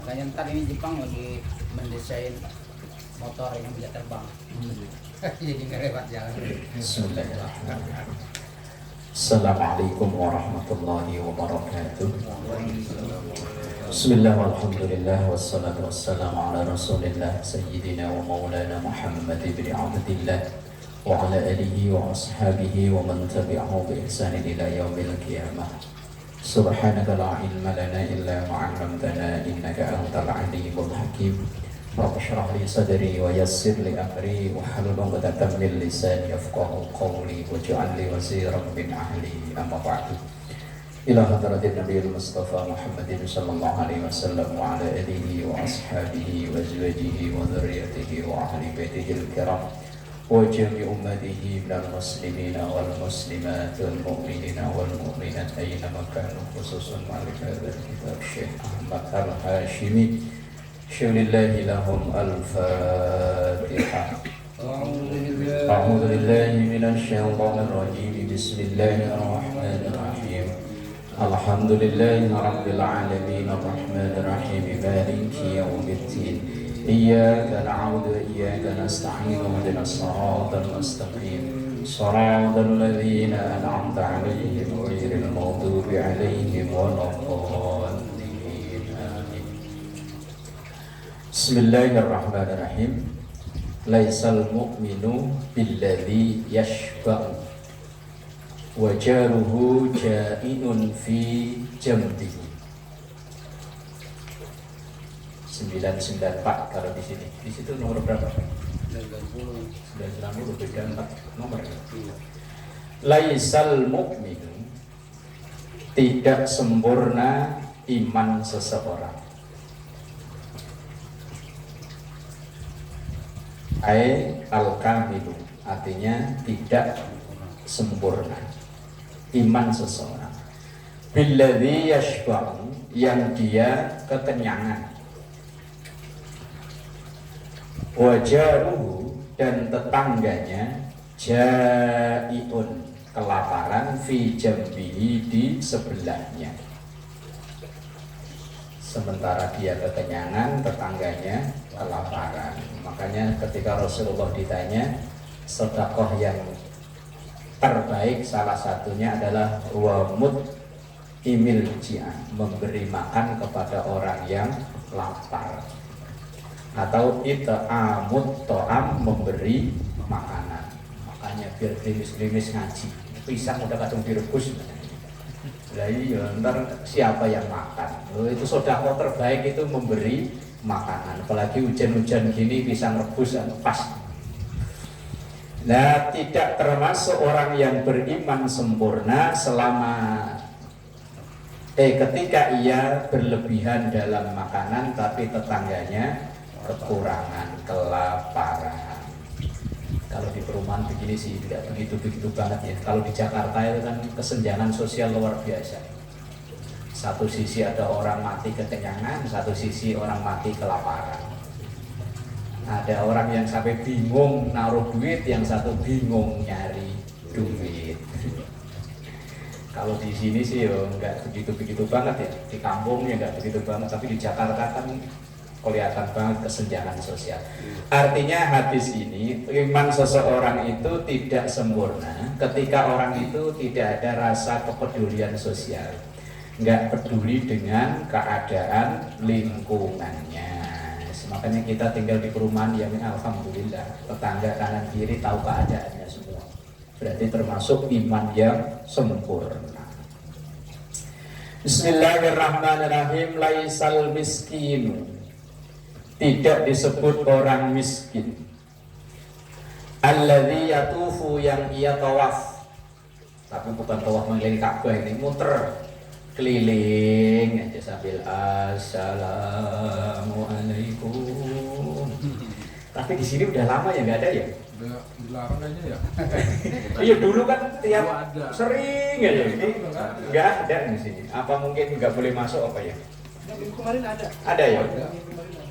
Makanya ntar ini Jepang lagi mendesain motor yang bisa terbang. Jadi nggak lewat jalan. Bismillahirrahmanirrahim. Assalamualaikum warahmatullahi wabarakatuh. Bismillah walhamdulillah wassalatu wassalamu ala rasulillah sayyidina wa maulana Muhammad ibn Abdillah wa ala alihi wa ashabihi wa man tabi'ahu bi ihsanin ila yaumil qiyamah. Subhanaka la ilma lana illa ma 'allamtana innaka antal alimul hakim. Rabbi shrah li sadri wa yassir li amri wa hlul 'uqdatam min lisani yafqahu qawli waj'al li waziran min ahli amma ba'du. Ila hadratin Nabiyil Mustafa Muhammadin sallallahu alaihi wasallam wa ala alihi wa ashabihi wa azwajihi wa dzurriyyatihi wa ahli baitihil kiram wa jami' ummatihi minal muslimina wal muslimat wal mu'minina wal mu'minat aina makanu khususun ma'al hadzal kitab Syekh Ahmad Al-Hashimi syulillahi lahum al-fatihah. A'udzu billahi minasy syaithanir rajim. Bismillahirrahmanirrahim. Alhamdulillahi rabbil alamin arrahmanir rahim maliki yaumiddin. Iyyaka na'budu wa iyyaka nasta'in ihdinas siratal mustaqim siratal ladzina an'amta 'alaihim ghairil maghdubi 'alaihim waladdallin. Amin. Bismillahirrahmanirrahim. Laisal mu'minu billadzi yashba'u wa jaruhu ja'inun fi jambihi. 994 kalau di sini. Di situ nomor berapa? 990 beda 4 nomor. Laisal mu'minu, tidak sempurna iman seseorang. Ai al-kamilu, artinya tidak sempurna iman seseorang. Billadzi yashba'u, yang dia kekenyangan. Wajaruhu, dan tetangganya jai'un, kelaparan, fi jambihi, di sebelahnya. Sementara dia kekenyangan, tetangganya kelaparan. Makanya ketika Rasulullah ditanya sedekah yang terbaik, salah satunya adalah wamut imil ji'an, memberi makan kepada orang yang lapar, atau it'amut to'am, memberi makanan. Makanya biar gerimis-gerimis ngaji, pisang udah kadang direbus. Nah iya, ntar siapa yang makan? Itu sedekah terbaik itu memberi makanan. Apalagi hujan-hujan gini, pisang rebus pas. Nah, tidak termasuk orang yang beriman sempurna selama ketika ia berlebihan dalam makanan tapi tetangganya kekurangan, kelaparan. Kalau di perumahan begini sih tidak begitu-begitu banget ya. Kalau di Jakarta itu kan kesenjangan sosial luar biasa. Satu sisi ada orang mati kekenyangan, satu sisi orang mati kelaparan. Ada orang yang sampai bingung naruh duit, yang satu bingung nyari duit. Kalau di sini sih ya nggak begitu-begitu banget ya. Di kampung ya nggak begitu banget, tapi di Jakarta kan kelihatan banget kesenjangan sosial. Artinya hadis ini, iman seseorang itu tidak sempurna ketika orang itu tidak ada rasa kepedulian sosial, nggak peduli dengan keadaan lingkungannya. Makanya kita tinggal di perumahan yang alhamdulillah tetangga kanan kiri tahu keadaannya semua. Berarti termasuk iman yang sempurna. Bismillahirrahmanirrahim. Laisal miskinu, tidak disebut orang miskin. Alladzi yatufu, yang ia tawaf. Tapi bukan tawaf mengelilingi Ka'bah, ini muter keliling aja sambil assalamualaikum. Tapi di sini udah lama ya nggak ada ya? Udah dilarang aja ya. Iya dulu kan tiap sering aja ini nggak ada di sini. Apa mungkin nggak boleh masuk apa ya? Minggu kemarin ada. Ada ya? Minggu kemarin ada.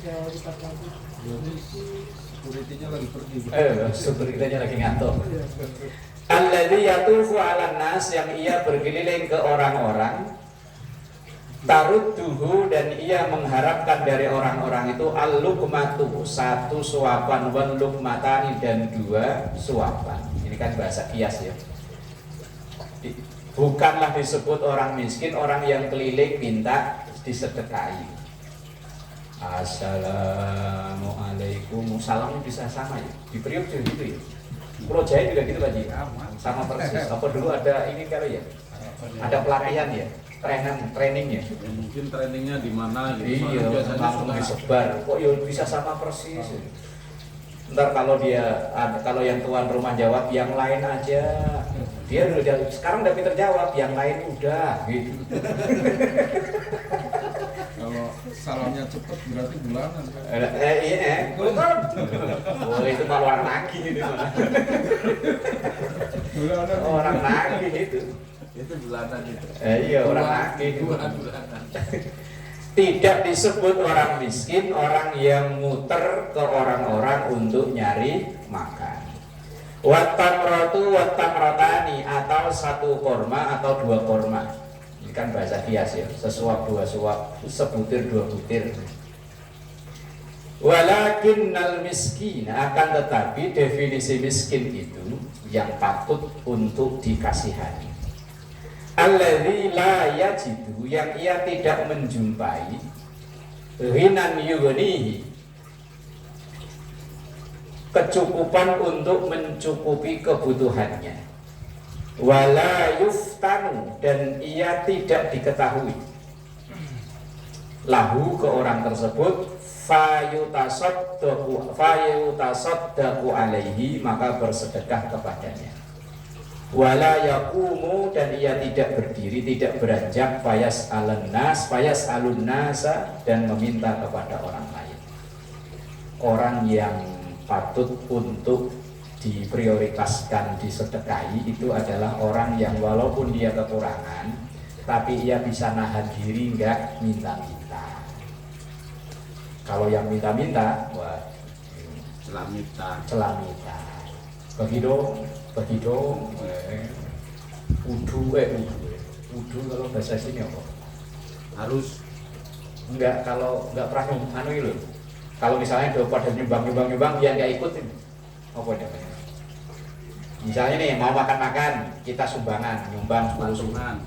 Yang di Pasar. Jadi security-nya lagi pergi. Security-nya lagi ngantuk. Alladzi yatufu 'alan nas, yang ia berkeliling ke orang-orang Tarudduhu, dan ia mengharapkan dari orang-orang itu al-luqmatu, satu suapan, wal luqmatani, dan dua suapan. Ini kan bahasa kias ya. Bukanlah disebut orang miskin orang yang keliling minta disedekahi. Assalamualaikum, salamnya bisa sama ya. Di Priok juga gitu ya. Pulau Jaya juga gitu Pak Ji. Sama persis. Apa dulu ada ini kalau ya? Ada pelatihan ya? Trainingnya. Mungkin trainingnya di mana gitu. Iya, Biasanya langsung sudah disebar. Kok ya bisa sama persis. Ntar kalau kalau yang tuan rumah jawab yang lain aja, dia udah sekarang udah pinter jawab, yang lain udah gitu. kalau salamnya cepet berarti bulanan. Iya, boleh itu kalau orang lagi gitu. Bulanan. Orang lagi gitu. Itu bulanan itu. Iya, orang lagi gitu. Bulanan. Tidak disebut orang miskin orang yang muter ke orang-orang untuk nyari makan. Watamrotu watamrotani, atau satu korma atau dua korma. Ini kan bahasa kias ya, sesuap dua suap, sebutir dua butir. Walakinnal miskin, akan tetapi definisi miskin itu yang patut untuk dikasihani. Alladzi la yajidu, yang ia tidak menjumpai ghinan yughnihi, kecukupan untuk mencukupi kebutuhannya. Wala yuftanu, dan ia tidak diketahui lahu, ke orang tersebut, fayutasaddaqu alaihi, maka bersedekah kepadanya. Wala yaqumu, dan ia tidak berdiri, tidak beranjak, fayas alun nasa, dan meminta kepada orang lain. Orang yang patut untuk diprioritaskan disedekahi itu adalah orang yang walaupun dia kekurangan, tapi ia bisa nahan diri, enggak minta-minta. Kalau yang minta-minta, wah, celamita. Bagi dong, udu kalau bahasa sini apa? Harus Enggak, kalau enggak pernah anu itu. Kalau misalnya udah pada nyumbang dia nggak ikutin, apa namanya? Misalnya nih mau makan, kita sumbangan, nyumbang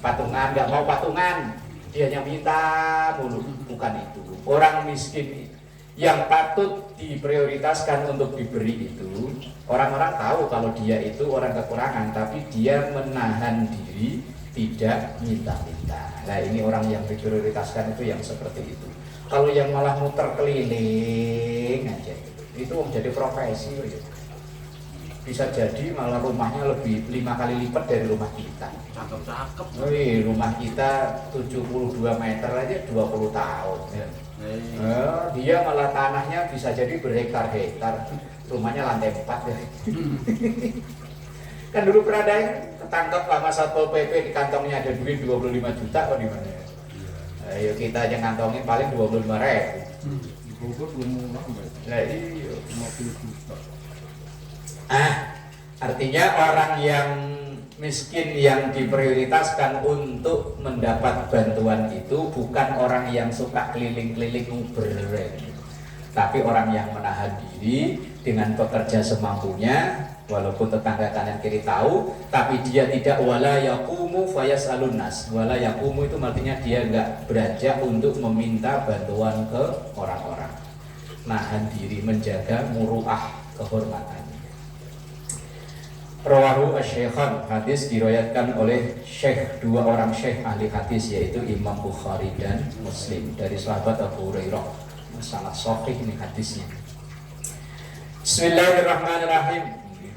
patungan, nggak mau patungan, dia yang minta mulu, bukan itu. Orang miskin yang patut diprioritaskan untuk diberi itu, orang-orang tahu kalau dia itu orang kekurangan, tapi dia menahan diri, tidak minta-minta. Nah, ini orang yang diprioritaskan itu yang seperti itu. Kalau yang malah muter keliling aja, itu jadi profesi. Bisa jadi malah rumahnya lebih 5 kali lipat dari rumah kita. cakep. Rumah kita 72 meter aja 20 tahun. Ya. Dia malah tanahnya bisa jadi berhektar-hektar, rumahnya lantai 4 ya. Kan dulu pernah ada yang ketangkep sama Satpol PP, di kantongnya ada duit 25 juta, kok di mana ya? Ayo kita aja ngantongin paling 25.000. Di Bogor belum murah, Mbak. Nah, iya. 50 juta. Artinya orang yang miskin yang diprioritaskan untuk mendapat bantuan itu bukan orang yang suka keliling-keliling nguber, tapi orang yang menahan diri dengan bekerja semampunya, walaupun tetangga kanan kiri tahu, tapi dia tidak wala yaqumu fayasalun nas. Wala yaqumu itu artinya dia enggak beranjak untuk meminta bantuan ke orang-orang. Nahan diri, menjaga muruah, kehormatan. Rawahu asy-Syaikhan, hadis diriwayatkan oleh Syekh, dua orang syekh ahli hadis, yaitu Imam Bukhari dan Muslim, dari sahabat Abu Hurairah. Sangat sahih ini hadisnya. Bismillahirrahmanirrahim.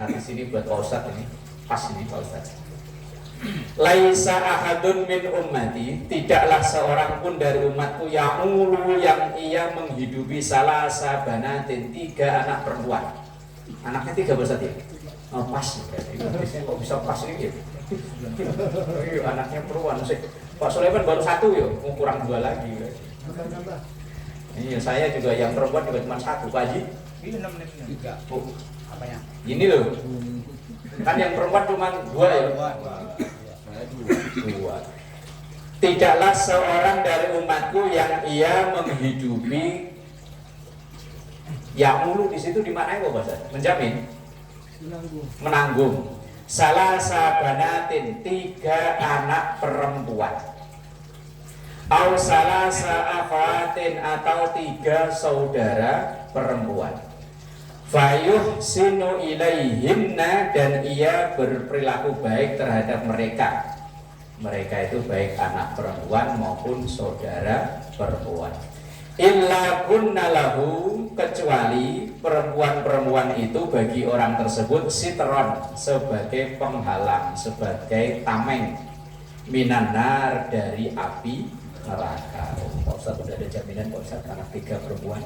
Hadis ini buat Pak Ustadz, ini pas ini Pak Ustadz. Laisa ahadun min ummati, tidaklah seorang pun dari umatku ya'ulu, yang ia menghidupi salasa banatin, 3 anak perempuan. Anaknya 3 Pak Ustadz ya? Oh, pas, hadisnya kok bisa pas ini gitu. Anaknya perempuan. Pak Sulaiman baru 1 ya, mau kurang 2 lagi. Iya, saya juga yang perempuan juga cuma 1, Pak Haji. Ini 6 menit 3. Oh, apanya? Ini loh. Kan yang perempuan cuma 2 ya. Dua. Dua. tidaklah seorang dari umatku yang ia menghidupi ya mulu di situ dimaknai apa bahasa? Menjamin, menanggung. Salah sabanatin 3 anak perempuan. Au salah sa'akhawatin atau 3 saudara perempuan. Fayuh sinu ilaihinna dan ia berperilaku baik terhadap mereka. Mereka itu baik anak perempuan maupun saudara perempuan. Illa kunna lahu, kecuali perempuan-perempuan itu bagi orang tersebut sitron, sebagai penghalang, sebagai tameng minanar dari api neraka. Pak Ustaz udah ada jaminan Pak Ustaz anak 3 perempuan.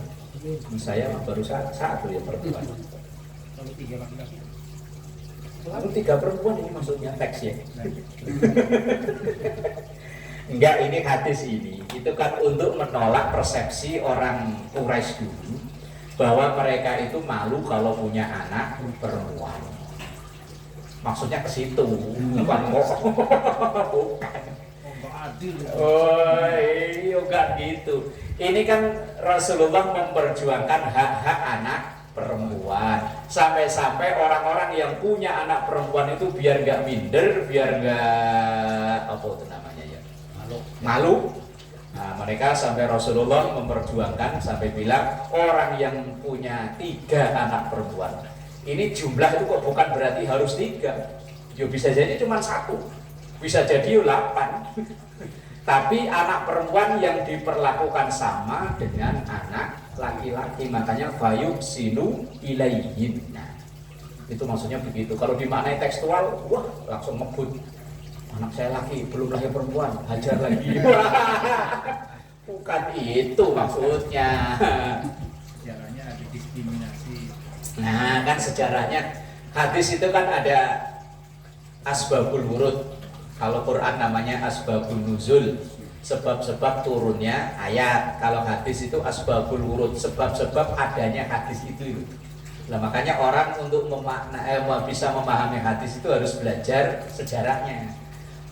Saya baru satu ya perempuan. Kalau 3 laki-laki. Lalu 3 perempuan ini maksudnya teks ya? Enggak, ini hadis ini itu kan untuk menolak persepsi orang Quraisy dulu bahwa mereka itu malu kalau punya anak perempuan. Maksudnya ke situ, bukan bukan. Oh iya, enggak gitu. Ini kan Rasulullah memperjuangkan hak-hak anak perempuan. Sampai-sampai orang-orang yang punya anak perempuan itu biar nggak minder, biar nggak apa itu namanya ya, malu. Nah, mereka sampai Rasulullah memperjuangkan sampai bilang orang yang punya 3 anak perempuan. Ini jumlah itu kok bukan berarti harus 3. Ya bisa jadi cuma 1, bisa jadi 8. Tapi anak perempuan yang diperlakukan sama dengan anak laki-laki, makanya fayub sinu ilaihinna. Itu maksudnya begitu. Kalau dimaknai tekstual, wah langsung ngebut. Anak saya laki, belum lahir perempuan, hajar lagi. Bukan itu maksudnya. Sejarahnya ada diskriminasi. Nah kan sejarahnya hadis itu kan ada asbabul wurud. Kalau Quran namanya asbabun nuzul, sebab-sebab turunnya ayat. Kalau hadis itu asbabul wurud, sebab-sebab adanya hadis itu. Nah makanya orang untuk bisa memahami hadis itu harus belajar sejarahnya.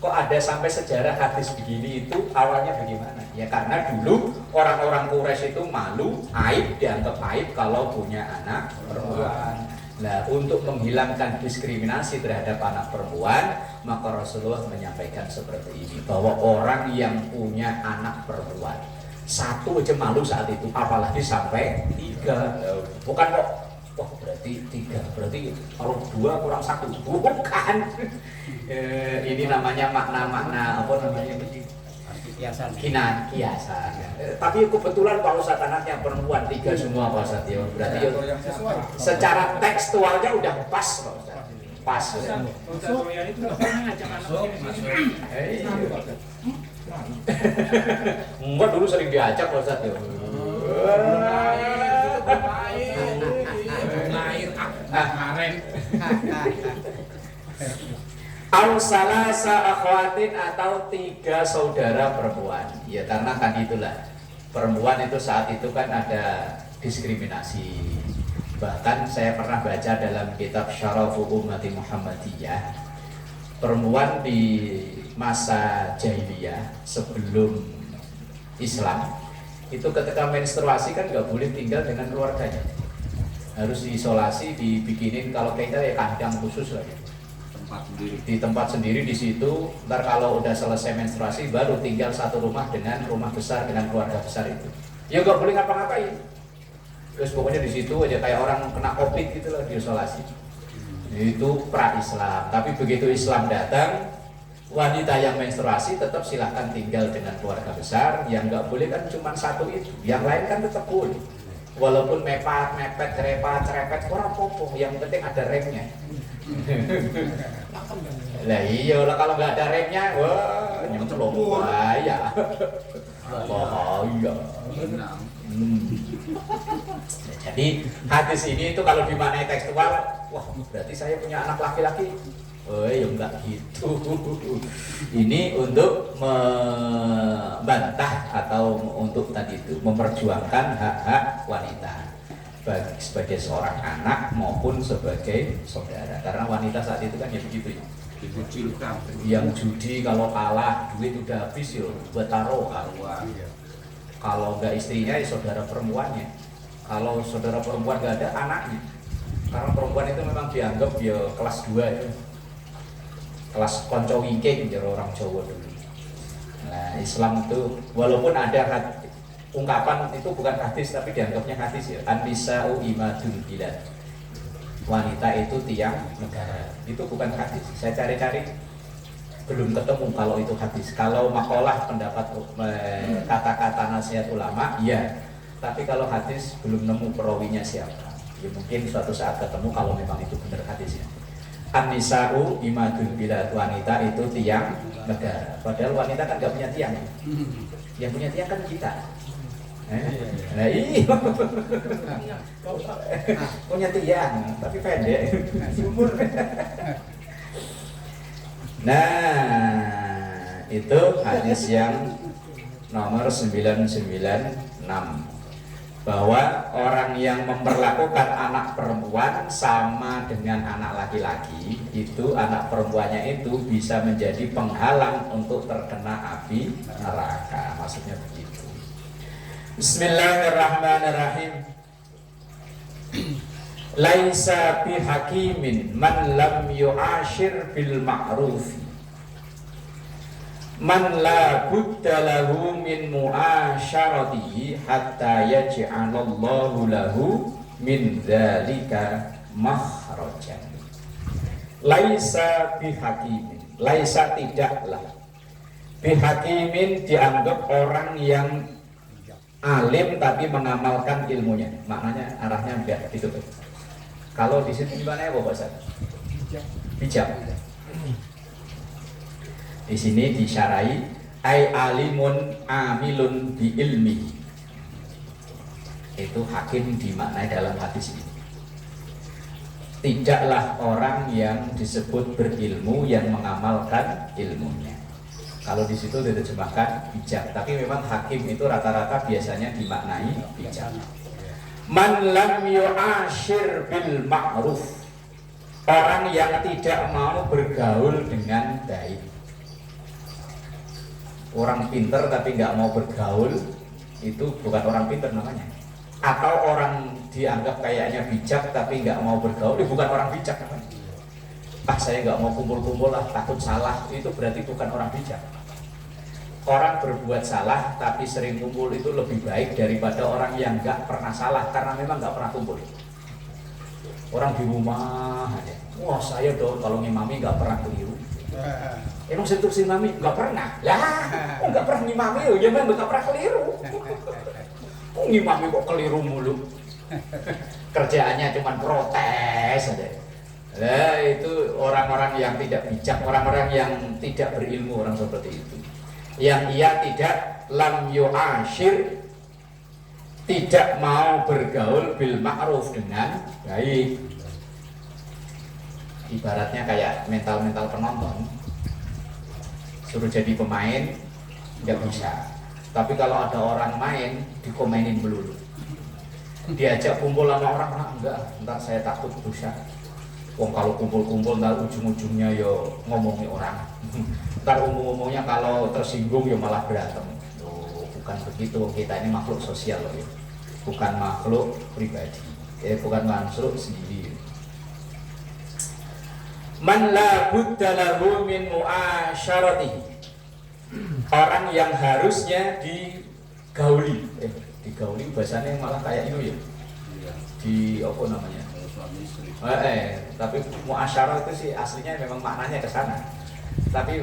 Kok ada sampai sejarah hadis begini itu awalnya bagaimana? Ya karena dulu orang-orang Quraisy itu malu, aib, dianggap aib kalau punya anak perempuan. Nah, untuk menghilangkan diskriminasi terhadap anak perempuan, maka Rasulullah menyampaikan seperti ini, bahwa orang yang punya anak perempuan 1 aja malu saat itu, apalagi sampai 3. Bukan kok, wah berarti 3, berarti kalau 2 kurang 1, bukan. Ini namanya makna-makna apa namanya ini? Kiasan. Kiasan. Tapi kebetulan Pak Ustaz anaknya perempuan 3 semua Pak Ustaz ya. Berarti ya, secara tekstualnya udah pas Pak Ustaz. Pas. Masuk. Itu nggak pernah ngajak anak Enggak, dulu sering diajak Pak Ustaz ya. Kemarin Au salasa akhwatin atau 3 saudara perempuan. Ya karena kan itulah perempuan itu saat itu kan ada diskriminasi. Bahkan saya pernah baca dalam kitab Syarafu Ummati Muhammadiyah, perempuan di masa jahiliyah sebelum Islam itu ketika menstruasi kan nggak boleh tinggal dengan keluarganya, harus diisolasi, dibikinin kalau kita ya kandang khusus lagi. Di tempat sendiri di situ. Ntar kalau udah selesai menstruasi baru tinggal satu rumah dengan rumah besar dengan keluarga besar itu. Ya nggak boleh ngapa-ngapain. Terus pokoknya di situ aja kayak orang kena COVID gitu loh, diisolasi. Itu pra-Islam. Tapi begitu Islam datang, wanita yang menstruasi tetap silahkan tinggal dengan keluarga besar. Yang nggak boleh kan cuma 1 itu. Yang lain kan tetap boleh. Walaupun mepet, cerepet, orang popo. Yang penting ada remnya. Lah iya lah, kalau nggak ada remnya, wah nyemplung bahaya. Bahaya. Jadi hadis ini itu kalau dimaknai tekstual, wah berarti saya punya anak laki-laki. Oh ya enggak gitu. Ini untuk membantah atau untuk tadi itu memperjuangkan hak-hak wanita sebagai seorang anak maupun sebagai saudara. Karena wanita saat itu kan ya begitu ya. dikucilkan. Yang judi kalau kalah duit udah habis yo buat taruhan. Iya. Kalau nggak istrinya ya saudara perempuannya. Kalau saudara perempuan nggak ada anaknya. Karena perempuan itu memang dianggap ya kelas 2 ya. Kelas konco wingking jadi orang Jawa dulu. Nah, Islam itu walaupun ada ungkapan itu bukan hadis tapi dianggapnya hadis ya. An-nisa'u imadul bilad. Wanita itu tiang negara. Itu bukan hadis. Saya cari-cari belum ketemu kalau itu hadis. Kalau makalah pendapat kata-kata nasihat ulama, ya. Tapi kalau hadis belum nemu perawinya siapa. Ya mungkin suatu saat ketemu kalau memang itu benar hadisnya. An-nisa'u imadul bilad. Wanita itu tiang negara. Padahal wanita kan nggak punya tiang. Yang punya tiang kan kita. Nah iya. Punya tiang, tapi pendek. Nah, itu hadis yang nomor 996 bahwa orang yang memperlakukan anak perempuan sama dengan anak laki-laki itu anak perempuannya itu bisa menjadi penghalang untuk terkena api neraka. Maksudnya begitu. Bismillahirrahmanirrahim. Laisa bihakimin man lam yu'ashir bil ma'ruf man la budda lahu min mu'asyaratihi hatta yaj'alallahu lahu min dzalika makhrajan. Laisa bihakimin, laisa tidaklah bihakimin dianggap orang yang alim tapi mengamalkan ilmunya. Maknanya arahnya enggak gitu. Kalau di situ gimana ya Bapak Ustaz? Bijak. Di sini disyarai ai alimun amilun bi ilmi. Itu hakim dimaknai dalam hadis ini. Tidaklah orang yang disebut berilmu yang mengamalkan ilmunya. Kalau di situ diterjemahkan bijak, tapi memang hakim itu rata-rata biasanya dimaknai bijak. Man lam yu'ashir bil ma'ruf. Orang yang tidak mau bergaul dengan baik. Orang pinter tapi nggak mau bergaul itu bukan orang pinter namanya. Atau orang dianggap kayaknya bijak tapi nggak mau bergaul itu bukan orang bijak namanya. Saya nggak mau kumpul-kumpul lah, takut salah, itu berarti bukan orang bijak. Orang berbuat salah tapi sering kumpul itu lebih baik daripada orang yang nggak pernah salah karena memang nggak pernah kumpul. Orang di rumah aja, wah saya dong kalau ngimami nggak pernah keliru. Emang sentuh si mami nggak pernah, lah, nggak pernah ngimami, ya memang nggak pernah keliru. Ngimami kok keliru mulu. Kerjaannya cuma protes aja. Nah itu orang-orang yang tidak bijak, orang-orang yang tidak berilmu, orang seperti itu. Yang ia tidak lam yu'ashir, tidak mau bergaul bil ma'ruf dengan baik. Ibaratnya kayak mental-mental penonton, suruh jadi pemain nggak bisa. Tapi kalau ada orang main dikomenin melulu. Diajak kumpul sama orang enggak, ntar saya takut dosa. Wong kalau kumpul-kumpul ntar ujung-ujungnya yo ngomongin orang. Ntar umum-umumnya kalau tersinggung yo malah berantem. Tuh, bukan begitu, kita ini makhluk sosial loh ya. Bukan makhluk pribadi. Bukan makhluk sendiri. Man la budda lahu min mu'asyaratihi. Orang yang harusnya digauli. Digauli bahasanya malah kayak ini ya. Di apa namanya? Tapi muasyarah itu sih aslinya memang maknanya ke sana. Tapi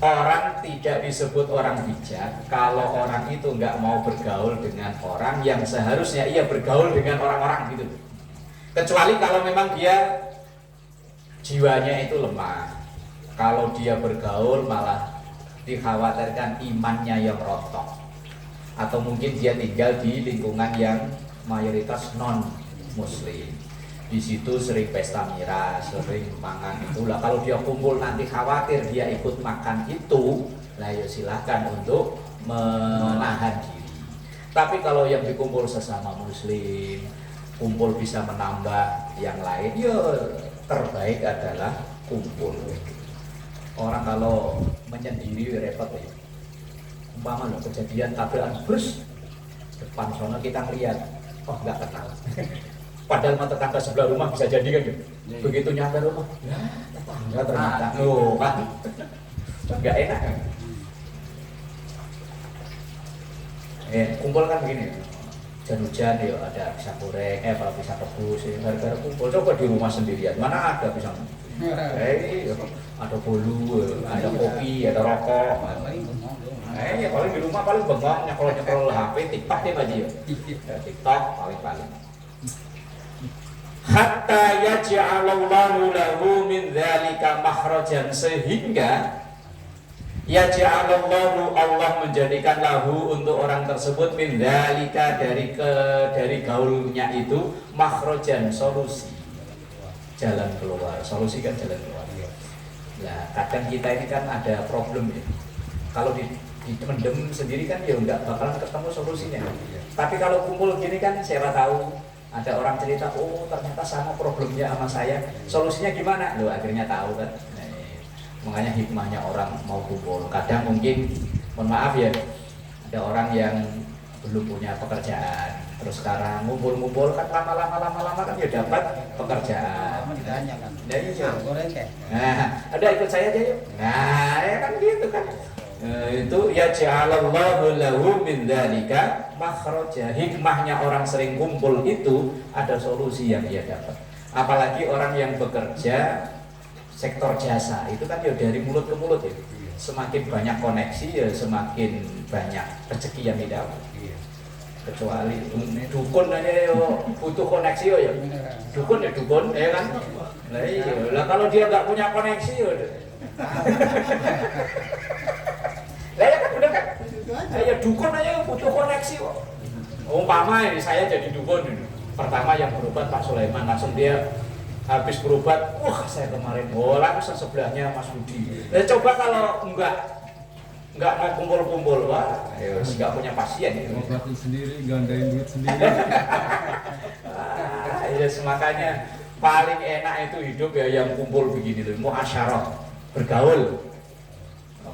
orang tidak disebut orang bijak kalau orang itu nggak mau bergaul dengan orang yang seharusnya ia bergaul dengan orang-orang gitu. Kecuali kalau memang dia jiwanya itu lemah. Kalau dia bergaul malah dikhawatirkan imannya yang rontok. Atau mungkin dia tinggal di lingkungan yang mayoritas non muslim. Di situ sering pesta miras, sering makan itulah. Kalau dia kumpul nanti khawatir dia ikut makan itu, lah ya silahkan untuk menahan diri. Tapi kalau yang dikumpul sesama muslim, kumpul bisa menambah yang lain, ya terbaik adalah kumpul. Orang kalau menyendiri repot ya. Umpama loh kejadian tabrakan bus depan sono kita ngeliat, oh nggak kenal. Padahal mah tetangga sebelah rumah bisa jadi kan gitu. Begitu nyampe rumah, ya tetangga ternyata. Loh kan, nggak enak kan? Kumpul kan begini, hujan-hujan ya ada pisang goreng, apa pisang rebus, gara-gara kumpul coba di rumah sendirian, mana ada pisang? Ada bolu, ada kopi, ada rokok. Ya paling di rumah paling bengong, nyekel HP, TikTok ya Pak Ji ya. TikTok paling. Hatta yaj'alallahu lahu min dzalika makhrajan, sehingga yaj'alallahu, Allah menjadikan lahu untuk orang tersebut min dzalika dari gaulnya itu makhrajan, solusi, jalan keluar. Solusi kan jalan keluar. Nah, kadang kita ini kan ada problem ya. Kalau mendem sendiri kan ya nggak bakalan ketemu solusinya. Tapi kalau kumpul gini kan siapa tahu ada orang cerita, oh ternyata sama problemnya sama saya, solusinya gimana? Loh akhirnya tahu kan. Nah, makanya hikmahnya orang mau kumpul. Kadang mungkin, mohon maaf ya, ada orang yang belum punya pekerjaan, terus sekarang ngumpul-ngumpul kan lama-lama kan ya dapat pekerjaan. Nah, iya. Nah, ada ikut saya aja yuk. Nah, ya kan gitu kan. Itu ya ja'alallahu lahu min dzalika makhraja. Hikmahnya orang sering kumpul itu ada solusi yang dia dapat. Apalagi orang yang bekerja sektor jasa itu kan ya dari mulut ke mulut ya. Semakin banyak koneksi ya semakin banyak rezeki yang didapat. Kecuali dukun aja yo butuh koneksi yo ya. Dukun ya kan. Nah, iya. Lah kalau dia nggak punya koneksi yo. Lah ya kan bener kan? Ya dukun aja butuh koneksi kok. Umpama ini saya jadi dukun ini. Pertama yang berobat Pak Sulaiman, langsung dia habis berobat, wah saya kemarin langsung sebelahnya Mas Budi. Nah, coba kalau enggak mau kumpul-kumpul, wah, nggak punya pasien itu. Obatin sendiri, gandain duit sendiri. Ya makanya paling enak itu hidup ya yang kumpul begini loh, muasyarah, bergaul.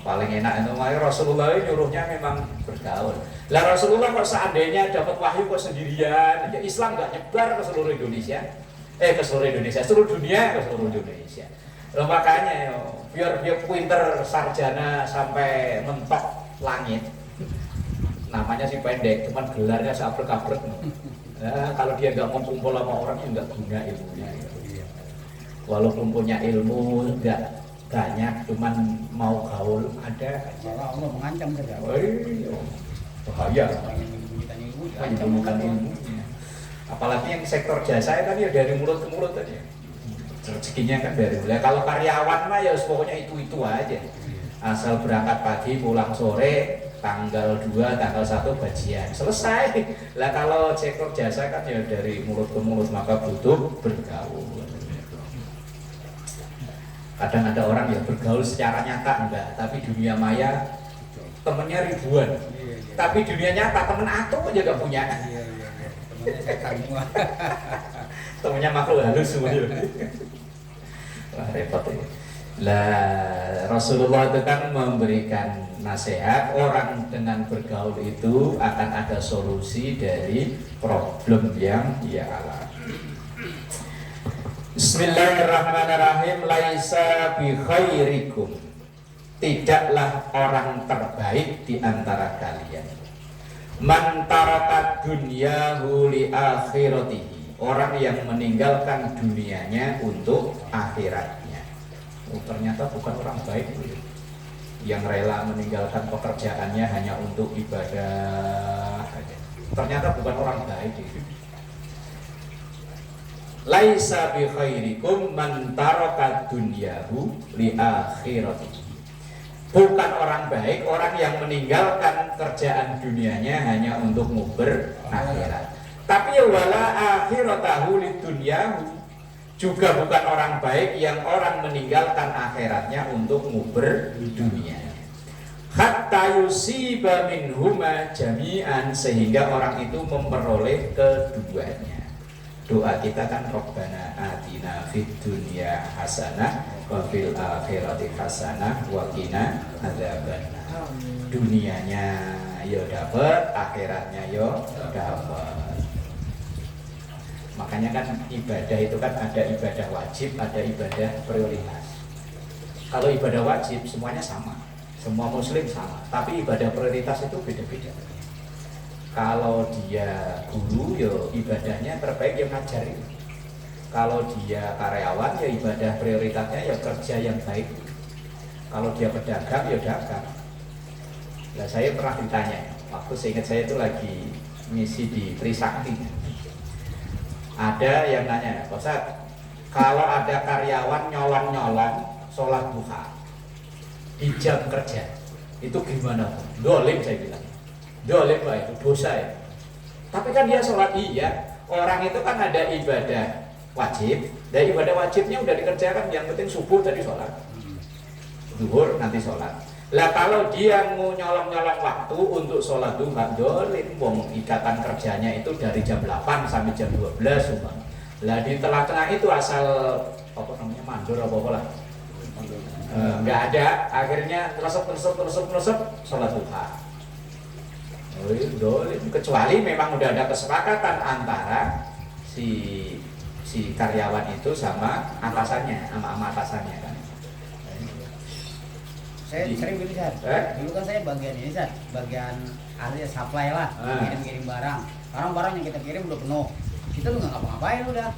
Paling enak itu makanya Rasulullah nyuruhnya memang bergaul. Lah Rasulullah kok seandainya dapat wahyu kok sendirian, ya Islam nggak nyebar ke seluruh Indonesia, seluruh dunia ke seluruh Indonesia. Loh makanya biar dia pinter sarjana sampai mentok langit, namanya sih pendek, cuman gelarnya sabrek-abrek. Nah, kalau dia nggak mau kumpul sama orang, ya nggak guna ilmunya. Walaupun punya ilmu nggak banyak, cuman mau gaul ada. Malah Allah mengancam saja. Bahaya. Menyembunyikan ilmunya. Apalagi yang sektor jasa kan ya dari mulut ke mulut aja. Rezekinya kan dari mulut. Kalau karyawan mah ya pokoknya itu aja. Asal berangkat pagi pulang sore, tanggal 2, tanggal 1 gajian. Selesai. Lah kalau sektor jasa kan ya dari mulut ke mulut, maka butuh bergaul. Kadang ada orang yang bergaul secara nyata enggak, tapi dunia maya temennya ribuan. Tapi dunia nyata temen atom aja gak punya. Temennya setan semua. Temennya makhluk halus semuanya. Wah repot ini. Lah Rasulullah itu kan memberikan nasihat, orang dengan bergaul itu akan ada solusi dari problem yang dia alami. Bismillahirrahmanirrahim. Laisa bi khairikum, tidaklah orang terbaik di antara kalian. Man taraka dunyahu li akhiratihi, orang yang meninggalkan dunianya untuk akhiratnya. Oh, ternyata bukan orang baik itu. Yang rela meninggalkan pekerjaannya hanya untuk ibadah saja. Ternyata bukan orang baik itu. Laisa bi khairikum man taraka dunyahu li akhiratihi. Bukan orang baik orang yang meninggalkan kerjaan dunianya hanya untuk nguber akhirat. Tapi wala akhiratahu li dunyahu, juga bukan orang baik yang orang meninggalkan akhiratnya untuk nguber dunia. Hatta yusiba minhuma jami'an, sehingga orang itu memperoleh keduanya. Doa kita kan Rabbana atina fid dunya hasanah wa fil akhirati hasanah wa qina adzabannar. Dunianya yo dapat, akhiratnya yo dapat. Makanya kan ibadah itu kan ada ibadah wajib, ada ibadah prioritas. Kalau ibadah wajib semuanya sama, semua muslim sama, tapi ibadah prioritas itu beda-beda. Kalau dia guru, ya ibadahnya terbaik yang ngajarin. Kalau dia karyawan, ya ibadah prioritasnya ya kerja yang baik. Kalau dia pedagang, ya dagang. Nah, saya pernah ditanya, waktu seingat saya itu lagi misi di Trisakti. Ada yang nanya, Pak Ustadz, kalau ada karyawan nyolong-nyolong sholat duha di jam kerja, itu gimana? Dolim, saya bilang. Dolim Pak, itu dosa ya. Tapi kan dia sholat, iya. Orang itu kan ada ibadah wajib, dan ibadah wajibnya udah dikerjakan, yang penting subuh tadi sholat, zuhur nanti sholat. Lah kalau dia mau nyolong-nyolong waktu untuk sholat duha, dolim. Wong ikatan kerjanya itu dari jam 8 sampai jam 12 umpama. Lah di tengah-tengah itu asal apa namanya mandor apa lah, nggak ada, akhirnya tersep sholat duha. Oh, dolim. Kecuali memang udah ada kesepakatan antara si karyawan itu sama atasannya, sama atasannya kan. Saya sering gini Sar, dulu kan saya bagian ini Sar, bagian ahli supply lah, kirim-kirim barang. Sekarang barang yang kita kirim udah penuh, kita tuh nggak ngapa-ngapain udah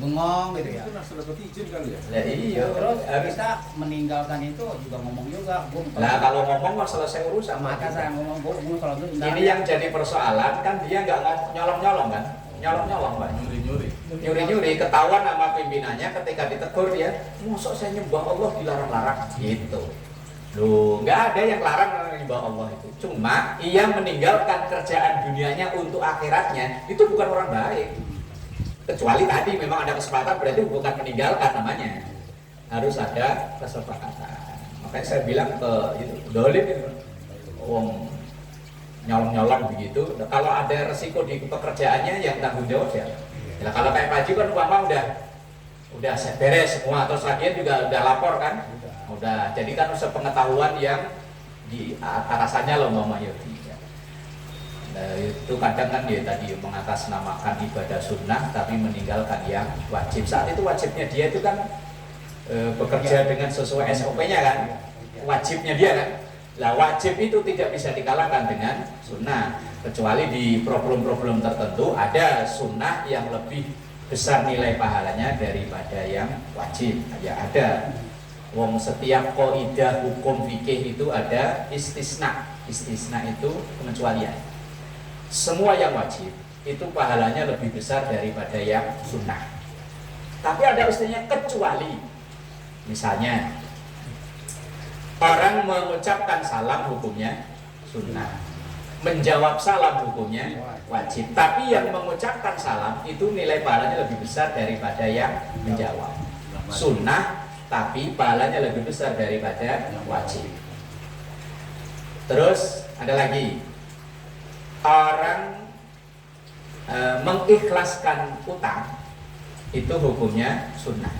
bengong gitu ya. Itu nak dapat izin kali ya? Nah, iya. Terus kita meninggalkan itu juga ngomong juga. Nah kalau ngomong mah selesai urusan. Maka saya ngomong, kalau itu Ini yang jadi persoalan kan dia nggak nyolong-nyolong kan, nyolong-nyolong Pak. Nyuri-nyuri ketahuan sama pimpinannya ketika ditegur dia, mosok saya nyembah Allah dilarang-larang gitu. Loh, nggak ada yang larang menyembah Allah itu. Cuma ia meninggalkan kerjaan dunianya untuk akhiratnya, itu bukan orang baik. Kecuali tadi memang ada kesepakatan, berarti bukan meninggalkan namanya. Harus ada kesepakatan. Makanya saya bilang ke itu, dolim itu. Wong nyolong-nyolong begitu. Kalau ada resiko di pekerjaannya yang tanggung jawab ya. Nah, kalau kayak Pak Haji kan umpama udah beres semua, terus lagi juga udah lapor kan. Udah, jadi kan sepengetahuan yang di atasannya loh Mama Yodi. Nah, itu kadang kan dia tadi mengatasnamakan ibadah sunnah tapi meninggalkan yang wajib. Saat itu wajibnya dia itu kan bekerja dengan sesuai SOP-nya kan, wajibnya dia kan. Nah, wajib itu tidak bisa dikalahkan dengan sunnah, kecuali di problem-problem tertentu ada sunnah yang lebih besar nilai pahalanya daripada yang wajib. Ya ada. Wong setiap kaidah hukum fikih itu ada istisna. Istisna itu pengecualian. Semua yang wajib itu pahalanya lebih besar daripada yang sunnah. Tapi ada istilahnya kecuali. Misalnya orang mengucapkan salam hukumnya sunnah, menjawab salam hukumnya wajib. Tapi yang mengucapkan salam itu nilai pahalanya lebih besar daripada yang menjawab. Sunnah tapi pahalanya lebih besar daripada wajib. Terus ada lagi, orang mengikhlaskan utang itu hukumnya sunnah.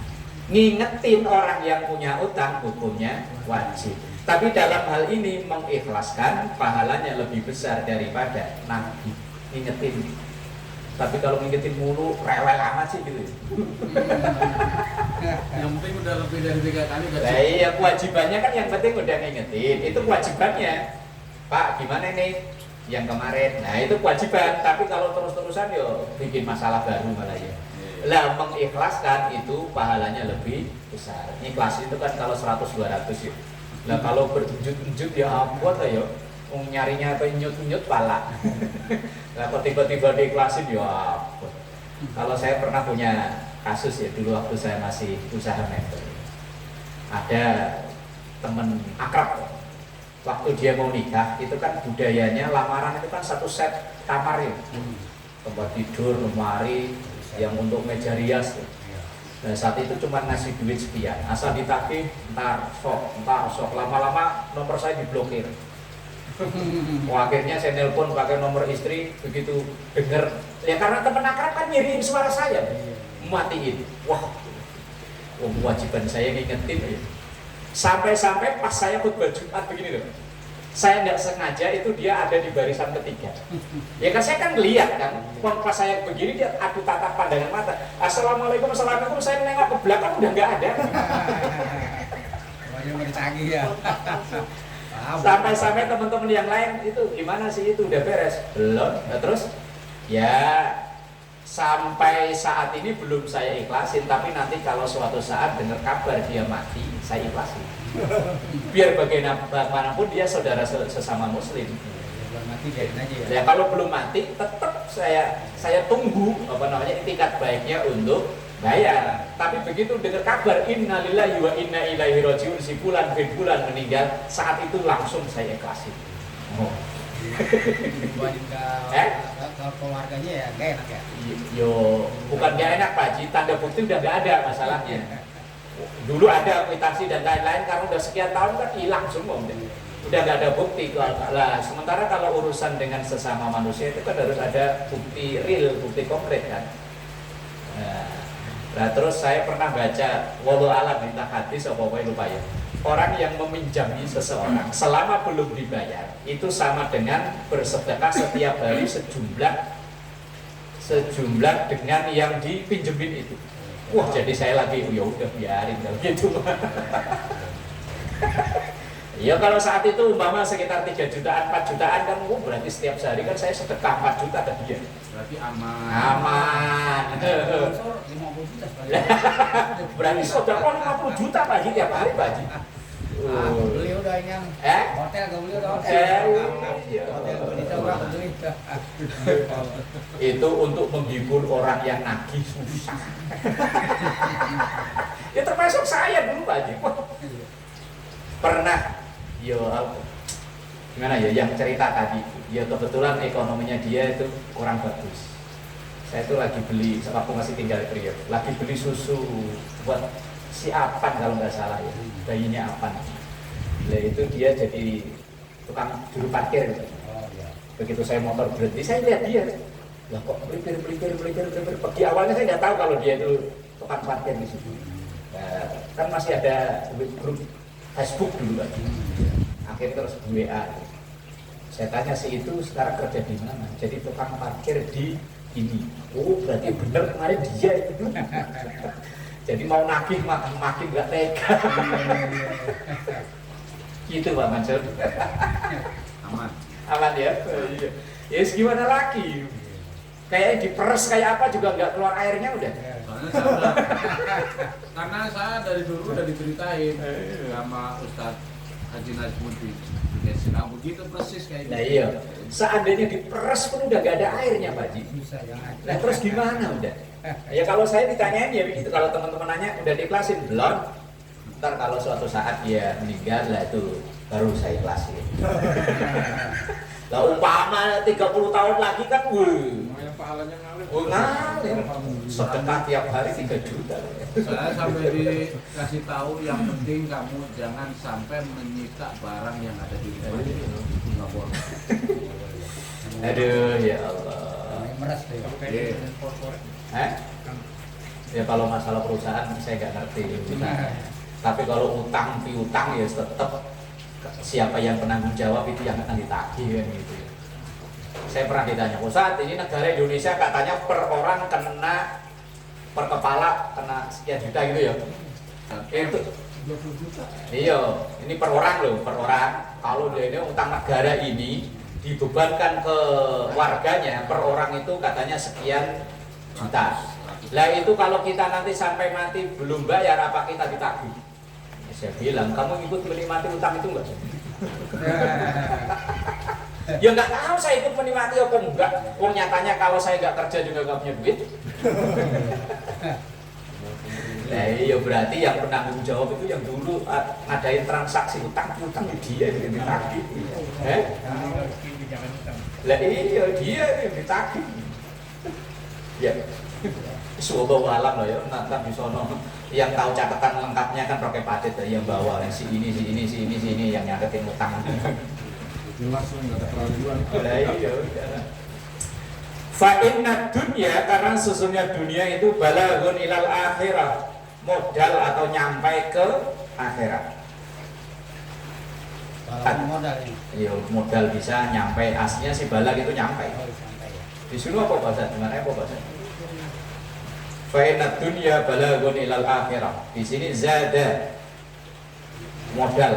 Ngingetin orang yang punya utang hukumnya wajib. Tapi dalam hal ini mengikhlaskan pahalanya lebih besar daripada nabi ngingetin. Tapi kalau ngingetin mulu rewel amat sih gitu. Yang penting udah lebih dari 3 kali udah. Nah, iya, kewajibannya kan yang penting udah ngingetin. Itu kewajibannya. Pak, gimana nih yang kemarin? Nah, itu kewajiban. Tapi kalau terus-terusan yo bikin masalah baru malah ya. Lah mengikhlaskan itu pahalanya lebih besar. Ikhlas itu kan kalau 100-200 ya. Lah kalau bertunjuk-tunjuk ya ampun ya. Nyarinya apa nyut-nyut pala. Lah kok tiba-tiba diikhlasin ya ampun. Kalau saya pernah punya kasus ya dulu waktu saya masih usaha mebel. Ada temen akrab. Waktu dia mau nikah itu kan budayanya lamaran itu kan satu set kamar ya. Tempat tidur, lemari, yang untuk meja rias. Nah, saat itu cuma ngasih duit sekian, asal ditagih entar sok, lama-lama nomor saya diblokir. Akhirnya saya nelpon pakai nomor istri, begitu denger ya karena teman akrab kan nyiriin suara saya, matiin. Wah, Kewajiban saya ngingetin ya. Sampai-sampai pas saya khutbah Jumat begini loh, saya nggak sengaja itu dia ada di barisan ketiga. Ya kan saya kan lihat kan, pas saya begini dia adu tatap pandangan mata. Assalamualaikum, assalamualaikum. Saya nengok ke belakang udah nggak ada. Wajib mau ditagih ya. Sampai-sampai teman-teman yang lain itu gimana sih itu udah beres? Belum. Nah, terus ya sampai saat ini belum saya ikhlasin, tapi nanti kalau suatu saat dengar kabar dia mati, saya ikhlasin. Biar bagaimanapun dia saudara sesama muslim. Belum mati biarin aja ya. Ya kalau belum mati tetap saya tunggu itikat baiknya untuk bayar. Tapi begitu dengar kabar innalillahi wa inna ilaihi rajiun, si fulan bin fulan meninggal, saat itu langsung saya ikhlasin. Oh. Dibuatin ke keluarganya ya gak enak ya. Yo, bukan gak enak Pak Haji, tanda bukti udah gak ada masalahnya. Dulu ada kwitansi dan lain-lain, karena udah sekian tahun kan hilang semua udah gak ada bukti. Lah, sementara kalau urusan dengan sesama manusia itu kan harus ada bukti real, bukti konkret kan. Nah, terus saya pernah baca wallahu alam entah hadis apa lupa ya. Orang yang meminjami seseorang selama belum dibayar itu sama dengan bersedekah setiap hari sejumlah dengan yang dipinjemin itu. Wah, jadi saya lagi ya udah biarin kalau gitu. Ya kalau saat itu umpama sekitar 3 jutaan, 4 jutaan kan, berarti setiap sehari kan saya sedekah 4 juta ke dia. Berarti aman. Aman. Sponsor 50 juta sekali. Berarti sedekah 50 juta Pak Haji tiap hari Pak Haji. Beli udah yang hotel gak beli udah hotel. Iya. Hotel Indonesia berapa beli? Itu untuk menghibur orang yang nagih susah. Ya termasuk saya dulu Pak Haji. Pernah gimana ya yang cerita tadi, ya kebetulan ekonominya dia itu kurang bagus. Saya itu lagi beli, waktu masih tinggal di Priok, lagi beli susu buat si Apan kalau nggak salah ya, bayinya Apan. Nah itu dia jadi tukang juru parkir gitu. Begitu saya motor berhenti, saya lihat dia, lah kok melipir. Di awalnya saya nggak tahu kalau dia itu tukang parkir di situ. Nah, kan masih ada grup Facebook dulu lagi. Akhirnya terus WA. Saya tanya si itu sekarang kerja di mana? Jadi tukang parkir di ini. Oh berarti benar kemarin dia itu. Jadi mau nagih makin nggak tega. Gitu Pak Mansur. Aman ya. Iya. Ya gimana lagi? Kayak diperes kayak apa juga nggak keluar airnya udah. Karena saya dari dulu udah diceritain sama Ustadz Haji Najmuddin. Nah, begitu persis kayak gitu. Nah iya, seandainya diperes pun udah gak ada airnya Pak Haji. Nah terus gimana udah? Ya kalau saya ditanyain ya begitu, kalau teman-teman nanya udah diikhlasin belum? Ntar kalau suatu saat dia meninggal lah itu baru saya ikhlasin. Lah umpama 30 tahun lagi kan Yang pahalanya ngalir. ngalir. Sedekah tiap hari 3 juta. Saya sampai dikasih tahu yang penting kamu jangan sampai menyita barang yang ada di rumah. Nggak boleh. Aduh ya Allah. Meres deh. Ya kalau masalah perusahaan saya nggak ngerti. Tapi kalau utang piutang ya tetap siapa yang penanggung jawab itu yang akan ditagih kan gitu. Saya pernah ditanya, Ustadz ini negara Indonesia katanya per orang kena per kepala kena sekian juta gitu ya. Itu 20 juta. iya, ini per orang loh, per orang. Kalau dia ini utang negara ini dibebankan ke warganya per orang itu katanya sekian juta. Lah itu kalau kita nanti sampai mati belum bayar apa kita ditagih? Ya, saya bilang kamu ikut menikmati utang itu enggak? Ya nggak tahu saya ikut menikmati apa enggak. Oh nyatanya kalau saya nggak kerja juga nggak punya duit. Nah iya berarti yang penanggung jawab itu yang dulu ngadain transaksi utang dia yang ditagih. Lah iya dia yang ditagih. Ya. Wallahu alam loh ya, nanti di sono yang tahu catatan lengkapnya kan pakai pacet yang bawa si ini yang nyatetin utang. Jelas nggak ada keraguan. Iya. Fa inna dunya, karena sesungguhnya dunia itu balaghun ilal akhirah, modal atau nyampai ke akhirat. Kalau modal ini. Iya, modal bisa nyampe, aslinya si balak itu nyampe. Oh, sampai ya. Di sini apa bahasa? Gimana apa bahasa? Fa'inat dunya balagun ilal akhirah. Di sini zada modal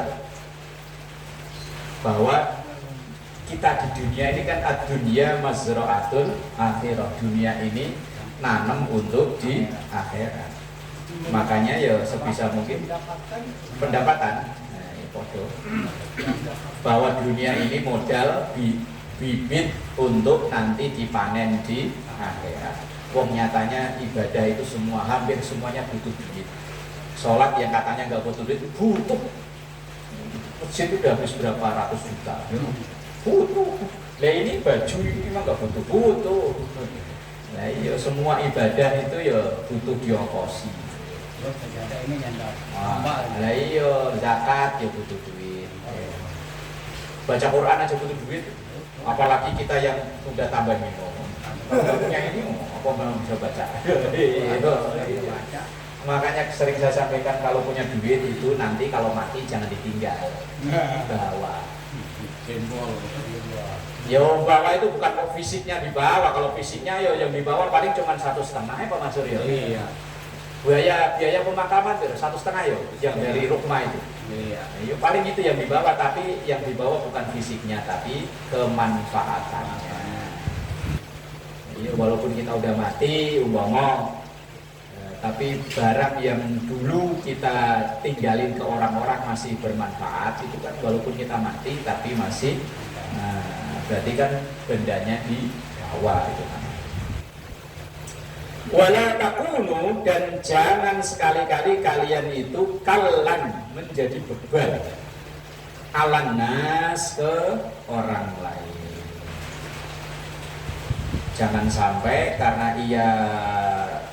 bahwa kita di dunia ini kan ad-dunya mazra'atul akhirah. Dunia ini nanam untuk di akhirat. Makanya ya sebisa mungkin pendapatan. Nah, ini podo. Bahwa dunia ini modal bibit untuk nanti dipanen di akhirat. Wong nyatanya ibadah itu semua hampir semuanya butuh duit. Sholat yang katanya nggak butuh duit butuh. Masjid itu udah habis berapa ratus juta. Butuh. Nah ini baju ini mah nggak butuh. Nah iya semua ibadah itu ya butuh diongkosi. Terus terjadi ini yang Nah iya zakat ya butuh duit. Baca Quran aja butuh duit. Apalagi kita yang udah tambah minum. Punya ini apa belum bisa baca? Makanya sering saya sampaikan kalau punya duit itu nanti kalau mati jangan ditinggal, bawa. Ya bawa itu bukan fisiknya dibawa, kalau fisiknya ya yang dibawa paling cuma 1,5 Pak Mas Suryo. Iya. Biaya pemakaman itu 1,5 ya, yang dari rumah itu. Iya. Ya, paling itu yang dibawa, tapi yang dibawa bukan fisiknya tapi kemanfaatannya. Ya, walaupun kita udah mati, umpama tapi barang yang dulu kita tinggalin ke orang-orang masih bermanfaat itu kan walaupun kita mati tapi masih berarti kan bendanya dibawa itu kan. Wala takunu, dan jangan sekali-kali kalian itu kalan menjadi beban alan nas ke orang lain. Jangan sampai karena ia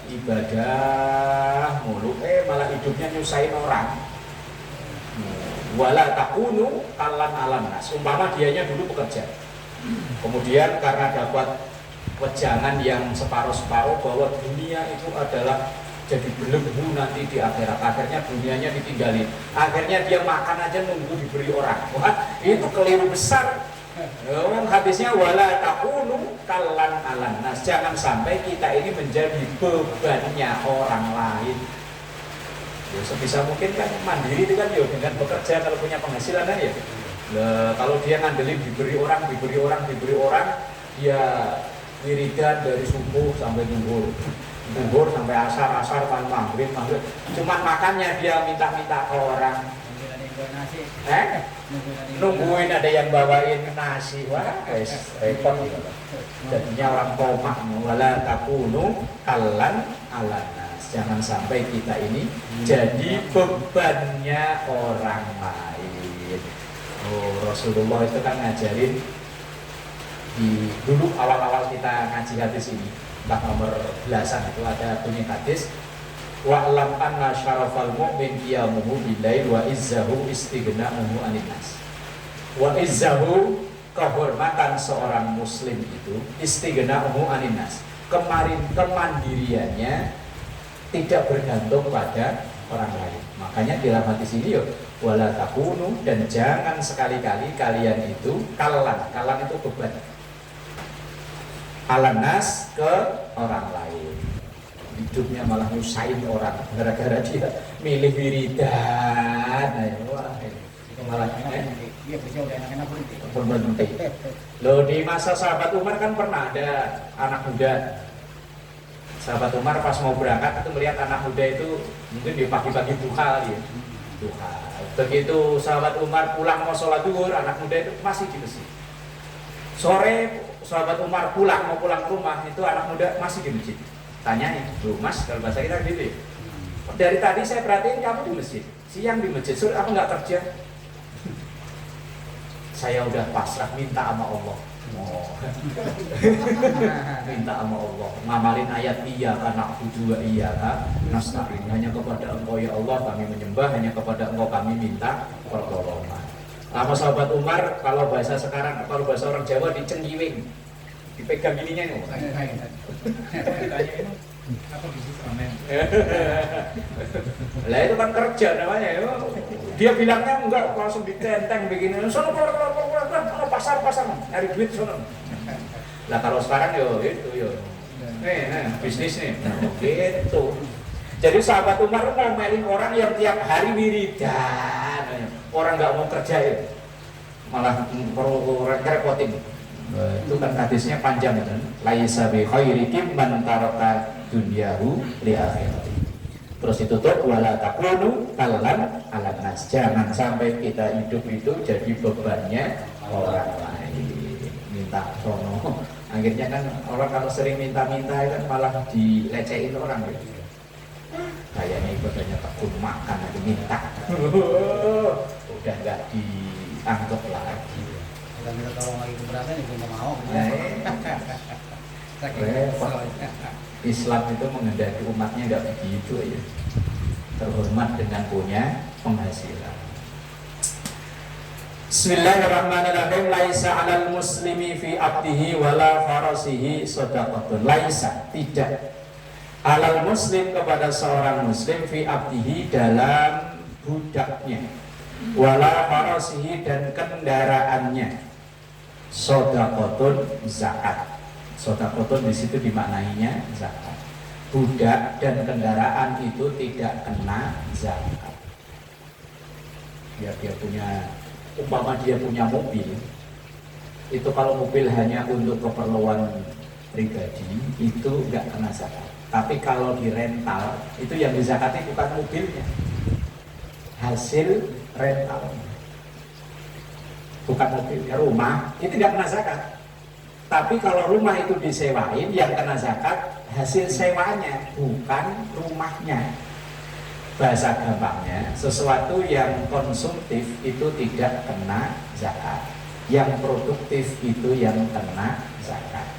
ibadah mulu malah hidupnya nyusahin orang. Wala takunu kalan alan nas. Umpama dianya dulu bekerja, kemudian karena dapat wejangan yang separuh-separuh bahwa dunia itu adalah jadi belenggu nanti di akhirat, akhirnya dunianya ditinggalin, akhirnya dia makan aja nunggu diberi orang. Wah, itu keliru besar. Hadisnya wala takunu kalan alan nas. Jangan sampai kita ini menjadi bebannya orang lain. Ya, sebisa mungkin kan mandiri itu kan ya dengan bekerja kalau punya penghasilan kan ya. Kalau dia ngandelin diberi orang, dia wiridan dari subuh sampai zuhur sampai asar sampai maghrib. Cuman makannya dia minta-minta ke orang. Nungguin ada yang bawain nasi. Wah, repot gitu. Jadinya orang koma. Wala takunu kalan alan nas. Jangan sampai kita ini jadi bebannya orang lain. Rasulullah itu kan ngajarin dulu awal-awal kita ngaji hadis ini, entah nomor belasan itu ada bunyi hadis wa'lam anna syarafal mu'min qiyamuhu billail wa izzahu istighna'uhu anin nas. Wa izzahu, kehormatan seorang muslim itu istighna'uhu anin nas. Kemandiriannya tidak bergantung pada orang lain. Makanya dalam hadis ini yuk wala takunu, dan jangan sekali-kali kalian itu kalan itu beban alanas ke orang lain. Hidupnya malah nyusahin orang gara-gara dia milih wiridan. Wah, malah berhenti. Loh, di masa sahabat Umar kan pernah ada anak muda. Sahabat Umar pas mau berangkat itu melihat anak muda itu mungkin di pagi-pagi duha ya. Duha. Begitu sahabat Umar pulang mau sholat zuhur, anak muda itu masih di masjid. Sore sahabat Umar mau pulang ke rumah, itu anak muda masih di masjid. Tanyain, "Loh Mas, kalau bahasa kita gitu ya, dari tadi saya perhatiin kamu di masjid, siang di masjid, sore aku nggak kerja." Saya udah pasrah, minta sama Allah. Minta sama Allah, ngamalin ayat iya karena aku juga iya kan, nasta'in, hanya kepada Engkau ya Allah kami menyembah, hanya kepada Engkau kami minta pertolongan. Sama sahabat Umar, kalau bahasa sekarang, kalau bahasa orang Jawa dicenggiwing, dipegang gininya nih. Apa bisnis ramen? Lah itu kan kerja namanya. Dia bilangnya enggak, langsung ditenteng begini. Sono keluar pasar nyari duit sono. Lah kalau sekarang yo itu yo. Bisnis nih. Gitu. Jadi sahabat Umar ngomelin orang yang tiap hari wiridan. Orang nggak mau kerja ya. Malah orang repotin. Itu kan hadisnya panjang kan. Laisa bi khairikum man taraka dunyahu li akhirati. Terus ditutup wala takunu kalan ala nas. Jangan sampai kita hidup itu jadi bebannya orang lain. Minta sono. Akhirnya kan orang kalau sering minta-minta kan malah dilecehin orang gitu. Kayaknya ibadahnya tekun makan aja minta. Udah nggak dianggap lagi. Kita minta tolong lagi keberatan itu nggak mau. Islam itu menghendaki umatnya nggak begitu ya. Terhormat dengan punya penghasilan. Bismillahirrahmanirrahim. Laisa 'alal muslimi fi abdihi wala farasihi shadaqatun. Laisa, tidak 'alal muslim kepada seorang muslim fi abdihi dalam budaknya wala farasihi dan kendaraannya shadaqatun zakat. Shadaqatun di situ dimaknainya zakat. Budak dan kendaraan itu tidak kena zakat. Dia punya, umpama dia punya mobil, itu kalau mobil hanya untuk keperluan pribadi itu nggak kena zakat. Tapi kalau di rental itu yang dizakati bukan mobilnya, hasil rental, bukan mobilnya, rumah itu nggak kena zakat. Tapi kalau rumah itu disewain, yang kena zakat hasil sewanya, bukan rumahnya. Bahasa gampangnya, sesuatu yang konsumtif itu tidak kena zakat. Yang produktif itu yang kena zakat.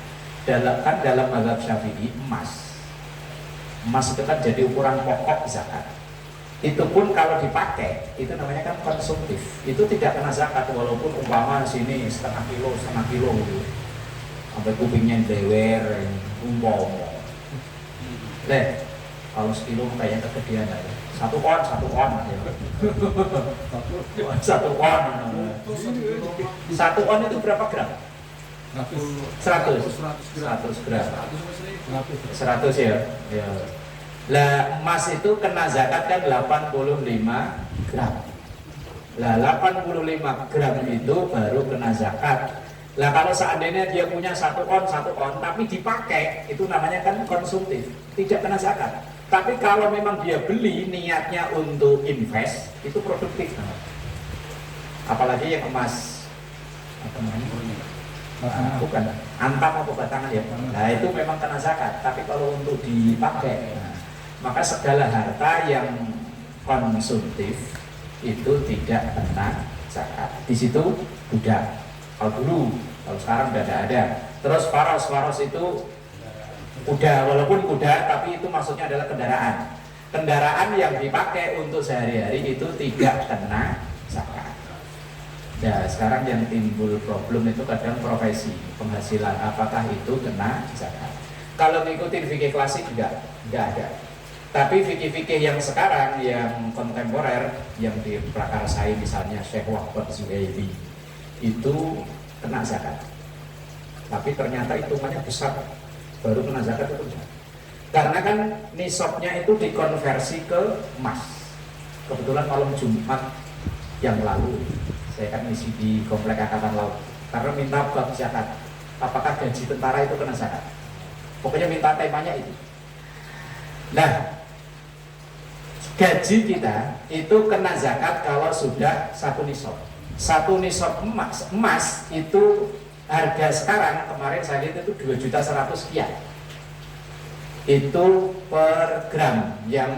Dalam mazhab Syafi'i, emas itu kan jadi ukuran pokok zakat. Itu pun kalau dipakai, itu namanya kan konsumtif. Itu tidak kena zakat, walaupun umpama sini setengah kilo gitu. Sampai kupingnya dewer, umpama. Kalau sekilo kayaknya kegedean aja. Satu on ya. Satu on itu berapa gram? 100 gram. 100 ya. Ya. Lah emas itu kena zakat kan 85 gram. Lah 85 gram itu baru kena zakat. Lah kalau seandainya dia punya 1 on, tapi dipakai, itu namanya kan konsumtif, tidak kena zakat. Tapi kalau memang dia beli niatnya untuk invest, itu produktif. Apalagi yang emas, apa namanya? Bukan, antam atau batangan ya. Nah itu memang kena zakat. Tapi kalau untuk dipakai, maka segala harta yang konsumtif itu tidak kena zakat. Di situ budak. Kalau dulu, kalau sekarang udah ada. Terus faros itu kuda, walaupun kuda, tapi itu maksudnya adalah kendaraan. Kendaraan yang dipakai untuk sehari-hari itu tidak kena zakat. Nah, sekarang yang timbul problem itu kadang profesi, penghasilan, apakah itu kena zakat? Kalau ngikutin fikih klasik enggak ada. Tapi fikih-fikih yang sekarang, yang kontemporer, yang diprakarsai misalnya Syekh Wahbah Zuhaili, itu kena zakat. Tapi ternyata hitungannya besar, baru kena zakat itu besar. Karena kan nisabnya itu dikonversi ke emas. Kebetulan malam Jumat yang lalu saya kan misi di Komplek Angkatan Laut, karena minta bab zakat. Apakah gaji tentara itu kena zakat? Pokoknya minta temanya itu. Nah, gaji kita itu kena zakat kalau sudah 1 nisab. 1 nisab emas itu harga sekarang, kemarin saya lihat itu 2.100.000 sekian. Itu per gram yang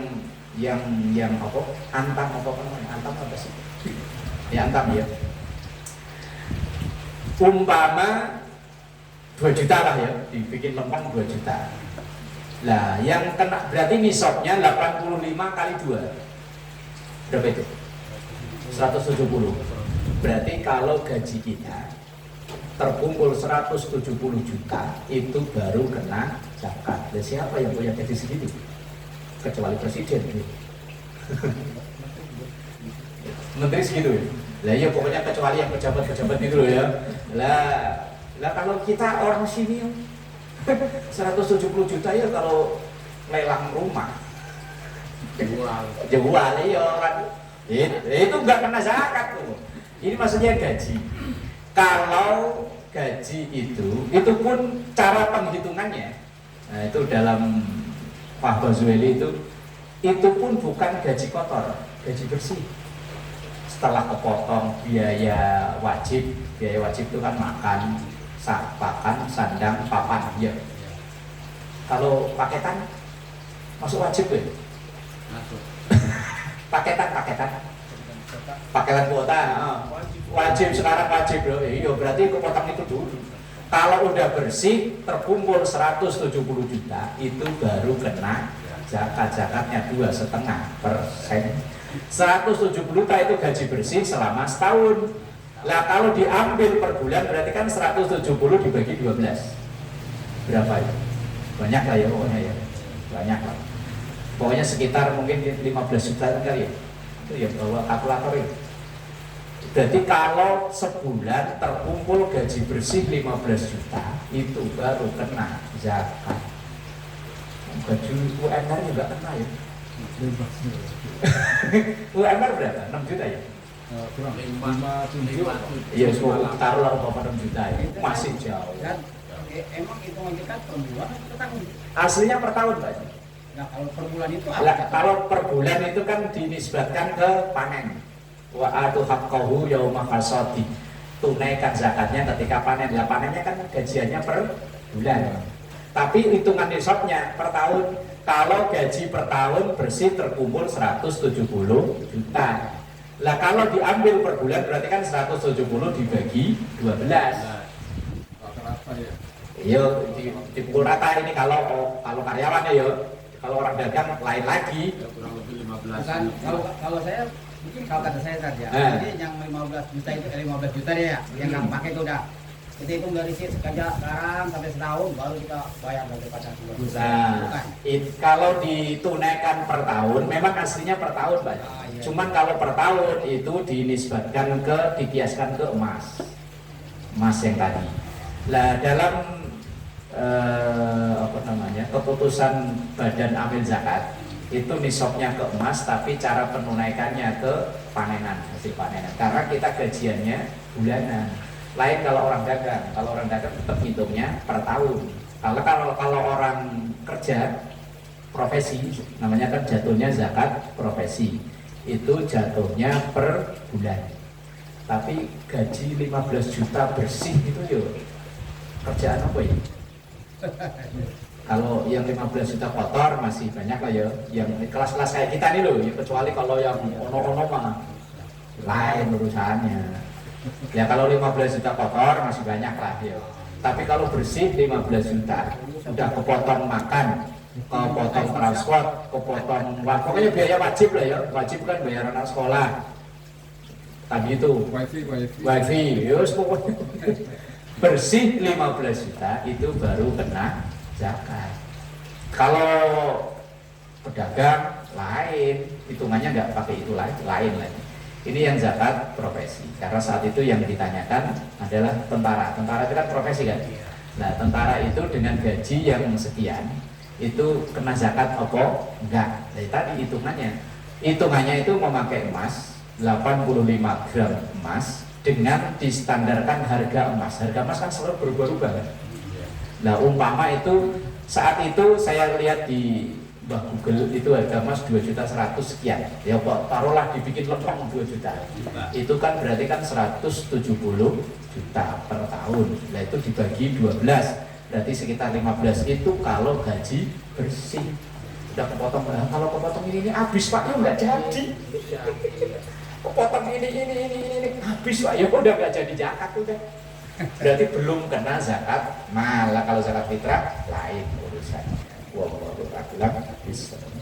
apa? Antam apa namanya? Antam apa sih? Ya antam ya. Umpama 2 juta lah ya, dibikin lempeng 2 juta. Lah yang kena berarti nisabnya 85 kali 2. Berapa itu? 170. Berarti kalau gaji kita terkumpul 170 juta itu baru kena zakat. Dan siapa yang punya gaji segitu? Kecuali presiden. Menteri segitu ya. Lah ya pokoknya kecuali yang pejabat-pejabat itu loh ya. Lah kalau kita orang sini 170 juta ya kalau lelang rumah jual ya kan. Itu enggak kena zakat tuh. Ini maksudnya gaji. Kalau gaji itu pun cara penghitungannya. Nah, itu dalam Pak Bazueli itu pun bukan gaji kotor, gaji bersih. Setelah kepotong biaya wajib itu kan makan, sandang, papan ya. Kalau paketan masuk wajib ya? Masuk. Paketan kuota, wajib sekarang wajib loh. Iya berarti kepotong itu dulu. Kalau udah bersih terkumpul 170 juta itu baru kena zakatnya 2,5%. 170 juta itu gaji bersih selama setahun. Lah kalau diambil per bulan berarti kan 170 dibagi 12. Berapa ya? Banyak lah ya pokoknya ya. Banyak lah. Pokoknya sekitar mungkin 15 juta kali ya. Itu ya bawa kalkulator itu. Jadi kalau sebulan terkumpul gaji bersih 15 juta itu baru kena zakat. Gaji UMR juga kena ya. UMR berapa? 6 juta ya? Kurang 5 Iya, taruhlah 6 juta ya. Masih jauh. Dan emang hitungan kita per bulan atau per tahun? Aslinya per tahun, Pak. Nah kalau per bulan itu Lah, kalau per bulan itu kan dinisbatkan ke panen. Wa atu haqqahu yauma hasadi. Tunaikan zakatnya ketika panen. Lah panennya kan gajiannya per bulan. Tapi hitungan nisabnya per tahun. Kalau gaji per tahun bersih terkumpul 170 juta. Lah kalau diambil per bulan berarti kan 170 dibagi 12. Rata-rata ya. Iya, dipukul rata ini kalau karyawan ya. Kalau orang dagang lain lagi. Ya, kurang lebih 15 bukan juta. kalau saya mungkin kalau kata saya tadi ya. Jadi yang 15 juta itu 15 juta deh ya. Yang nggak pakai itu udah. Kita hitung dari sini sekarang sampai setahun baru kita bayar daripada 2 juta. Nah, kalau ditunaikan per tahun, memang aslinya per tahun Pak. Iya. Cuman kalau per tahun itu dinisbatkan dikiaskan ke emas yang tadi. Lah dalam keputusan Badan Amil Zakat itu nisabnya ke emas, tapi cara penunaikannya ke hasil panenan. Karena kita gajiannya bulanan. Lain kalau orang dagang tetap hitungnya per tahun. Kalau orang kerja profesi, namanya kan jatuhnya zakat profesi, itu jatuhnya per bulan. Tapi gaji 15 juta bersih itu yo kerjaan apa ya? Kalau yang 15 juta kotor masih banyak lah ya. Yang kelas-kelas kayak kita nih loh, ya, kecuali kalau yang ono-ono mah lain urusannya. Ya kalau 15 juta kotor masih banyak lah ya. Tapi kalau bersih 15 juta sudah kepotong makan, kepotong transport, kepotong pokoknya biaya wajib lah ya. Wajib kan bayar anak sekolah. Tadi itu wifi, yus pokoknya bersih 15 juta itu baru kena zakat. Kalau pedagang lain, hitungannya nggak pakai itu lain lagi. Ini yang zakat profesi. Karena saat itu yang ditanyakan adalah tentara. Tentara itu kan profesi kan. Nah tentara itu dengan gaji yang sekian itu kena zakat apa? Enggak. Jadi tadi hitungannya itu memakai emas 85 gram emas dengan distandarkan harga emas. Harga emas kan selalu berubah-ubah kan. Nah umpama itu saat itu saya lihat di Google itu harga emas 2.100.000 sekian. Ya kok taruhlah dibikin lempeng 2 juta. Itu kan berarti kan 170 juta per tahun. Nah itu dibagi 12 berarti sekitar 15 itu kalau gaji bersih. Udah kepotong, kalau kepotong ini habis Pak ya nggak jadi. Kepotong ini habis Pak ya udah nggak jadi zakat udah. Berarti belum kena zakat. Malah kalau zakat fitrah lain urusannya. Wallahu a'lam bishawab.